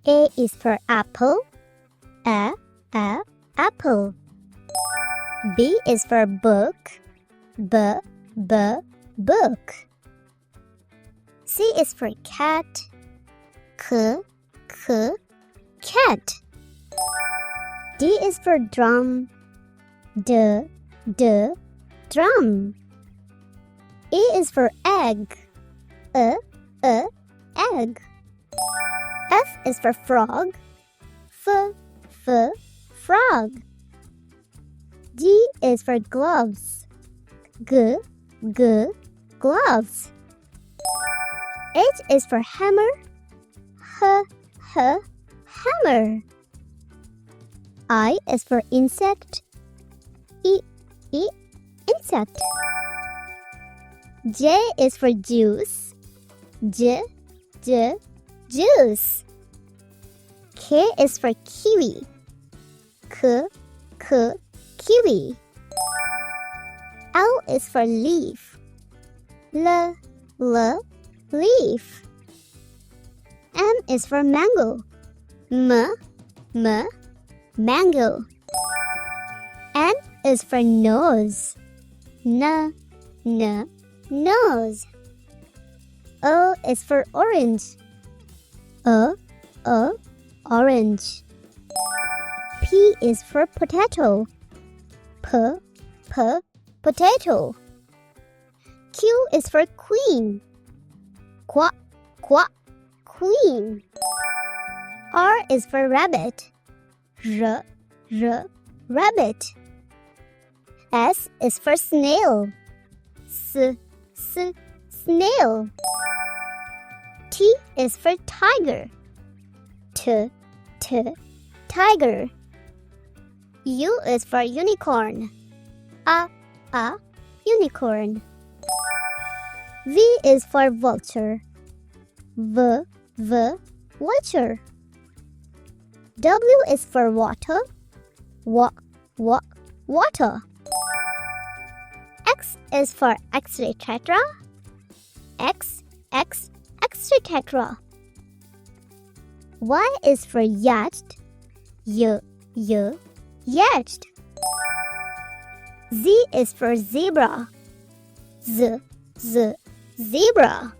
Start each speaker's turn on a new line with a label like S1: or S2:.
S1: A is for apple. Apple. B is for book. Book. C is for cat. Cat. D is for drum. Drum. E is for egg. Egg. F is for frog. Frog. G is for gloves. Gloves. H is for hammer. Hammer. I is for insect. Insect. J is for juice. Juice. K is for kiwi. Kiwi. L is for leaf. Leaf. M is for mango. Mango. N is for nose. Nose. O is for orange. Orange. P is for potato. Potato. Q is for queen. Queen. R is for rabbit. Rabbit. S is for snail. Snail. T is for tiger. Tiger. U is for unicorn. Unicorn. V is for vulture. Vulture. W is for water. Water. X is for X-ray tetra. X-ray tetra. Y is for yacht. Yacht. Z is for zebra. Zebra.